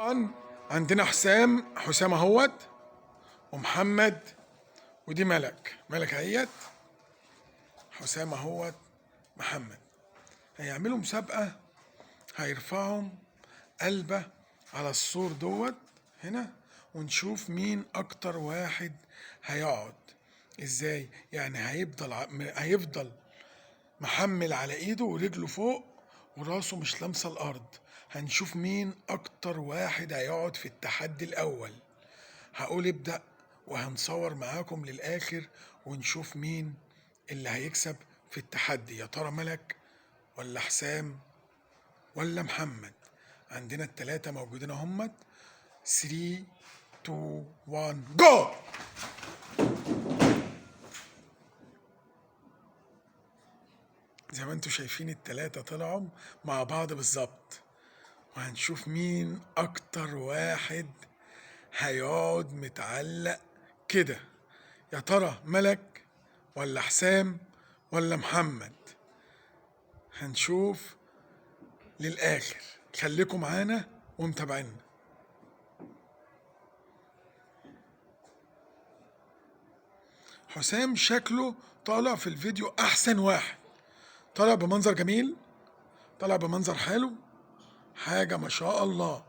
طبعا عندنا حسام اهوت، ومحمد، ودي ملك اهيت، حسام اهوت، محمد. هيعملوا مسابقة، هيرفعوا قلبة على السور دوت هنا، ونشوف مين اكتر واحد هيقعد. ازاي يعني؟ هيفضل محمل على ايده ورجله فوق وراسه مش لامسه الارض. هنشوف مين اكتر واحد هيقعد في التحدي الاول. هقول ابدأ وهنصور معاكم للاخر ونشوف مين اللي هيكسب في التحدي. يا ترى ملك ولا حسام ولا محمد؟ عندنا التلاتة موجودين اهمت. 3 2 1 جو. زي ما انتوا شايفين التلاتة طلعوا مع بعض بالظبط، وهنشوف مين اكتر واحد هيقعد متعلق كده. يا ترى ملك ولا حسام ولا محمد؟ هنشوف للآخر، خليكم معانا ومتابعينا. حسام شكله طالع في الفيديو احسن واحد، طالع بمنظر جميل، طالع بمنظر حلو، حاجة ما شاء الله.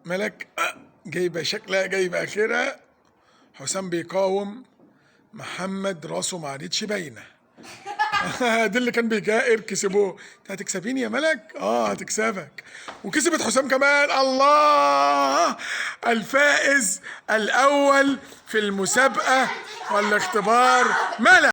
ملك جايبة شكلها، جايبة آخرها. حسام بيقاوم، محمد راسه ما عادتش باينة. دي اللي كان بيجائر كسبوه. انت هتكسبيني يا ملك؟ هتكسبك. وكسبت حسام كمان. الله! الفائز الأول في المسابقة والاختبار ملك.